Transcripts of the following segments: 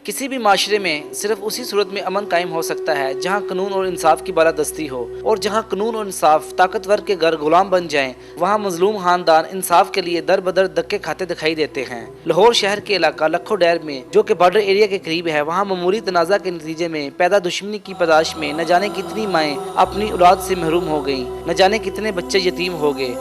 किसी भी माशरे में सिर्फ उसी सूरत में अमन कायम हो सकता है जहाँ कानून और इंसाफ की बालादस्ती हो, और जहाँ कानून और इंसाफ ताकतवर के घर गुलाम बन जाएं, वहाँ मजलूम खानदान इंसाफ के लिए दर बदर धक्के खाते दिखाई देते हैं। लाहौर शहर के इलाका लखो डैर में, जो कि बॉर्डर एरिया के करीब है, वहाँ मामूली तनाज़ा के नतीजे में पैदा दुश्मनी की पादाश में न जाने कितनी माएँ अपनी औलाद से महरूम हो गईं, न जाने कितने बच्चे यतीम हो गए।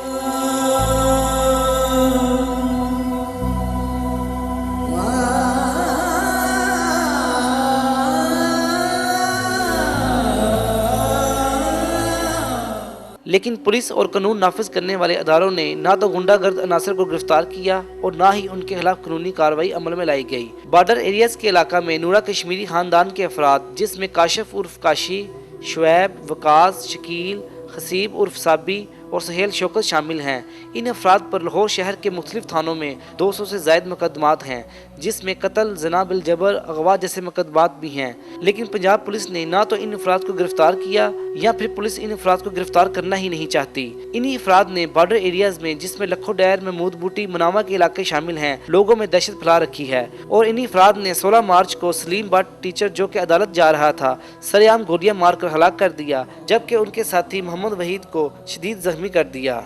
लेकिन पुलिस और कानून नाफिज करने वाले अदारों ने ना तो गुंडागर्द अनासर को गिरफ्तार किया और ना ही उनके खिलाफ कानूनी कार्रवाई अमल में लाई गई। बॉर्डर एरियाज के इलाका में नूरा कश्मीरी खानदान के अफराद, जिसमें काशिफ उर्फ काशी, शुएब, वकास, शकील, हसीब उर्फ साबी और सहेल शौकत शामिल हैं। इन अफराद पर लाहौर शहर के मुख्तलिफ थानों में 200 से ज़ायद मुकदमात हैं, जिसमें कत्ल, ज़ना बिल जबर, अगवा जैसे मुकदमात भी हैं। लेकिन पंजाब पुलिस ने ना तो इन अफराद को गिरफ्तार किया या फिर पुलिस इन अफराद को गिरफ्तार करना ही नहीं चाहती। इन्हीं अफराद ने बॉर्डर एरियाज में, जिसमें लखो डैर, महमूद बूटी, मुनावा के इलाके शामिल हैं, लोगों में दहशत फैला रखी है। और इन्हीं अफराद ने 16 मार्च को सलीम भट्ट टीचर, जो कि अदालत जा रहा था, सरेआम गोलियां मारकर हलाक कर दिया, जबकि उनके साथी मोहम्मद वहीद को शदीद जख्मी कर दिया।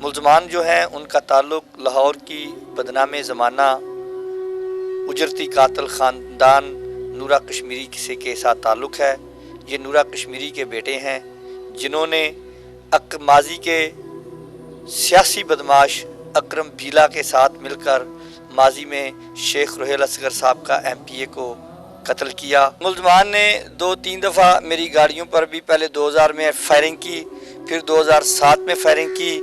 मुल्ज़मान जो हैं उनका ताल्लुक लाहौर की बदनामे ज़माना उजरती कातल ख़ानदान नूरा कश्मीरी से के साथ ताल्लुक़ है। ये नूरा कश्मीरी के बेटे हैं, जिन्होंने माजी के सियासी बदमाश अकरम बीला के साथ मिलकर माजी में शेख रोहेल असगर साहब का MPA को कत्ल किया। मुल्ज़मान ने 2-3 दफ़ा मेरी गाड़ियों पर भी पहले 2000 में फायरिंग की, फिर 2007 में फायरिंग की,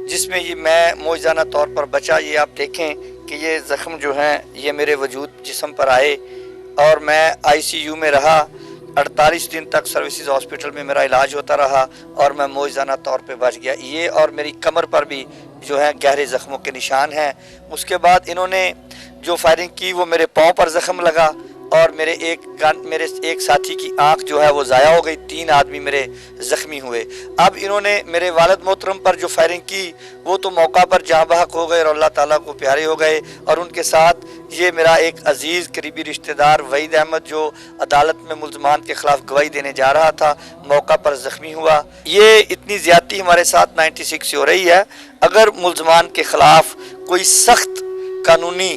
जिसमें ये मैं मौजूदा तौर पर बचा। ये आप देखें कि ये ज़ख्म जो हैं ये मेरे वजूद जिस्म पर आए और मैं ICU में रहा। 48 दिन तक सर्विसेज हॉस्पिटल में मेरा इलाज होता रहा और मैं मौजूदा तौर पे बच गया। ये और मेरी कमर पर भी जो है गहरे ज़ख्मों के निशान हैं। उसके बाद इन्होंने जो फायरिंग की वो मेरे पाँव पर ज़ख्म लगा और मेरे एक साथी की आंख जो है वो ज़ाया हो गई। 3 आदमी मेरे ज़ख्मी हुए। अब इन्होंने मेरे वालिद मोहतरम पर जो फायरिंग की वो तो मौका पर जहाँ बहक हो गए और अल्लाह ताला को प्यारे हो गए। और उनके साथ ये मेरा एक अजीज़ करीबी रिश्तेदार वहीद अहमद, जो अदालत में मुल्ज़मान के ख़िलाफ़ गवाही देने जा रहा था, मौका पर ज़ख्मी हुआ। ये इतनी ज़्यादती हमारे साथ 96 से हो रही है। अगर मुल्ज़मान के ख़िलाफ़ कोई सख्त कानूनी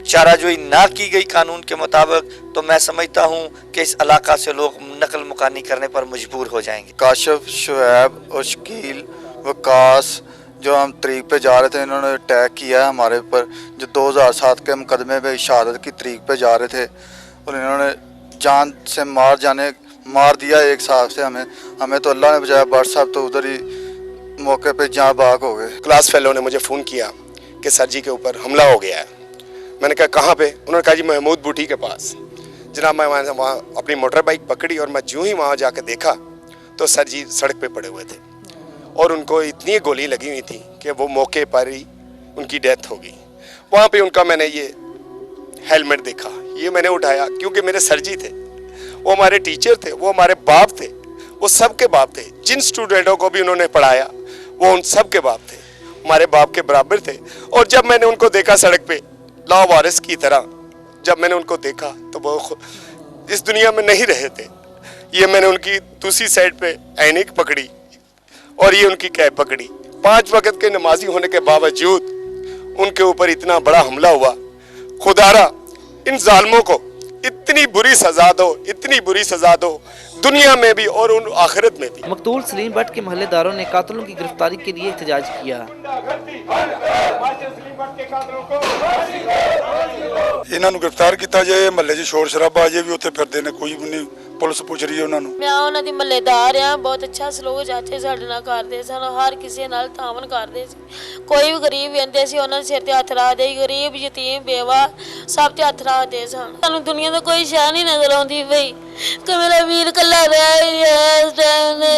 चाराजोई ना की गई कानून के मुताबिक, तो मैं समझता हूँ कि इस इलाका से लोग नकल मुकानी करने पर मजबूर हो जाएंगे। काशिफ, शुएब और शकील, वकास जो हम तरीक पे जा रहे थे, इन्होंने अटैक किया है हमारे ऊपर। जो 2007 के मुकदमे पे शहादत की तरीक पे जा रहे थे और इन्होंने जान से मार दिया एक साहब से। हमें तो अल्लाह ने बचाया, भट्ट साहब तो उधर ही मौके पे जहाँ बाग हो गए। क्लास फेलो ने मुझे फ़ोन किया कि सर जी के ऊपर हमला हो गया है। मैंने कहा कहाँ पे? उन्होंने कहा जी महमूद बूटी के पास। जनाब मैं वहाँ अपनी मोटर बाइक पकड़ी और मैं यूँ ही वहाँ जाकर देखा तो सर जी सड़क पे पड़े हुए थे और उनको इतनी गोली लगी हुई थी कि वो मौके पर ही उनकी डेथ हो गई। वहाँ पे उनका मैंने ये हेलमेट देखा, ये मैंने उठाया क्योंकि मेरे सर जी थे, वो हमारे टीचर थे, वो हमारे बाप थे, वो सब के बाप थे। जिन स्टूडेंटों को भी उन्होंने पढ़ाया वो उन सब के बाप थे, हमारे बाप के बराबर थे। और जब मैंने उनको देखा सड़क पे लावारिस की तरह, जब मैंने उनको देखा तो वो इस दुनिया में नहीं रहे थे। ये मैंने उनकी दूसरी साइड पे ऐनिक पकड़ी और ये उनकी कैप पकड़ी। 5 वक्त के नमाजी होने के बावजूद उनके ऊपर इतना बड़ा हमला हुआ। खुदारा इन जालिमों को इतनी बुरी सजा दो, इतनी बुरी सजा दो, दुनिया में भी और उन आखिरत में भी। मकतूल सलीम भट्ट के महल्लेदारों ने कातलों की गिरफ्तारी के लिए एहतजाज किया। ਇਹਨਾਂ ਨੂੰ ਗ੍ਰਿਫਤਾਰ ਕੀਤਾ ਜਾਏ। ਮਹੱਲੇ 'ਚ ਸ਼ੋਰ ਸ਼ਰਾਬਾ ਅਜੇ ਵੀ ਉੱਥੇ ਫਿਰਦੇ ਨੇ, ਕੋਈ ਵੀ ਨਹੀਂ, ਪੁਲਿਸ ਪੁੱਛ ਰਹੀ ਹੈ ਉਹਨਾਂ ਨੂੰ। ਮੈਂ ਉਹਨਾਂ ਦੀ ਮਹੱਲੇਦਾਰ ਆ, ਬਹੁਤ ਅੱਛਾ ਸਲੂਕ ਚਾਚੇ ਸਾਡੇ ਨਾਲ ਕਰਦੇ ਸਨ, ਹਰ ਕਿਸੇ ਨਾਲ ਤਾਮਨ ਕਰਦੇ ਸੀ। ਕੋਈ ਵੀ ਗਰੀਬ ਆਂਦੇ ਸੀ ਉਹਨਾਂ ਦੇ ਸਿਰ ਤੇ ਹੱਥ ਰੱਖਦੇ, ਗਰੀਬ ਯਤੀਮ ਬੇਵਾ ਸਭ ਤੇ ਹੱਥ ਰੱਖਦੇ ਸਨ। ਸਾਨੂੰ ਦੁਨੀਆ ਦਾ ਕੋਈ ਸ਼ੈ ਨਹੀਂ ਨਜ਼ਰ ਆਉਂਦੀ ਬਈ ਕਿ ਮੇਰਾ ਵੀਰ ਕੱਲਾ ਰਹਿ ਗਿਆ ਇਸ ਟਾਈਮ ਨੇ।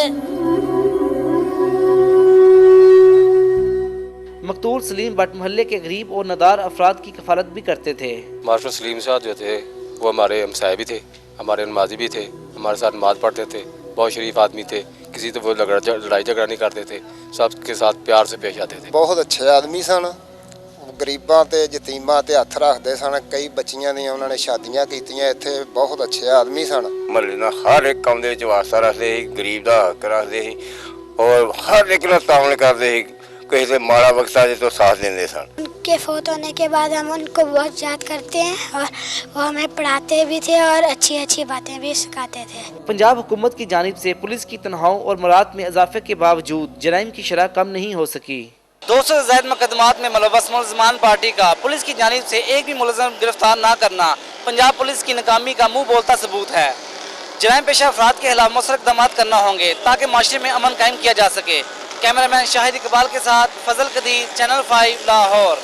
मकतूल सलीम भट्ट मोहल्ले के गरीब और नदार अफराद की कफालत भी करते थे। मास्टर सलीम साहब जो थे वो हमारे हमसाए भी थे, हमारे नमाजी भी थे, हमारे साथ नमाज पढ़ते थे, बहुत शरीफ आदमी थे, किसी तो वो लड़ाई झगड़ा नहीं करते थे, सबके साथ प्यार से पेश आते थे। बहुत अच्छे आदमी सन, ਗਰੀਬਾਂ ਤੇ ਯਤੀਮਾਂ ਤੇ ਹੱਥ ਰੱਖਦੇ ਸਨ। ਕਈ ਬੱਚੀਆਂ ਦੀਆਂ ਉਹਨਾਂ ਨੇ ਸ਼ਾਦੀਆਂ ਕੀਤੀਆਂ। ਇੱਥੇ ਬਹੁਤ ਅੱਛੇ ਆਦਮੀ ਸਨ। ਮਹੱਲੇ ਨਾਲ ਹਰ ਇੱਕ ਕੰਮ ਦੇ ਵਿੱਚ ਵਾਸਤਾ ਰੱਖਦੇ ਸੀ, ਗਰੀਬ ਦਾ ਹੱਕ ਰੱਖਦੇ ਸੀ ਔਰ ਹਰ ਇੱਕ ਨਾਲ ਤਾਮਲ ਕਰਦੇ ਸੀ। ਕਿਸੇ ਦੇ ਮਾੜਾ ਵਕਤ ਆ ਜੇ तो साथ देते सन। उनके फौत होने के बाद हम उनको बहुत याद करते हैं और वो हमें पढ़ाते भी थे और अच्छी अच्छी बातें भी सिखाते थे। पंजाब हुकूमत की जानिब से पुलिस की तनख्वाहों और मुराद में इजाफे के बावजूद जराइम की शरह कम नहीं हो सकी। 200 से ज़ायद मुकदमात में मुलव्वस मुलज़मान पार्टी का पुलिस की जानिब से एक भी मुलज़्ज़म गिरफ्तार ना करना पंजाब पुलिस की नाकामी का मुँह बोलता सबूत है। जराइम पेशा अफराद के खिलाफ मुसरत इक़दामात करना होंगे ताकि माशरे में अमन कायम किया जा सके। कैमरामैन शाहिद इकबाल के साथ फजल कदीर, चैनल 5 लाहौर।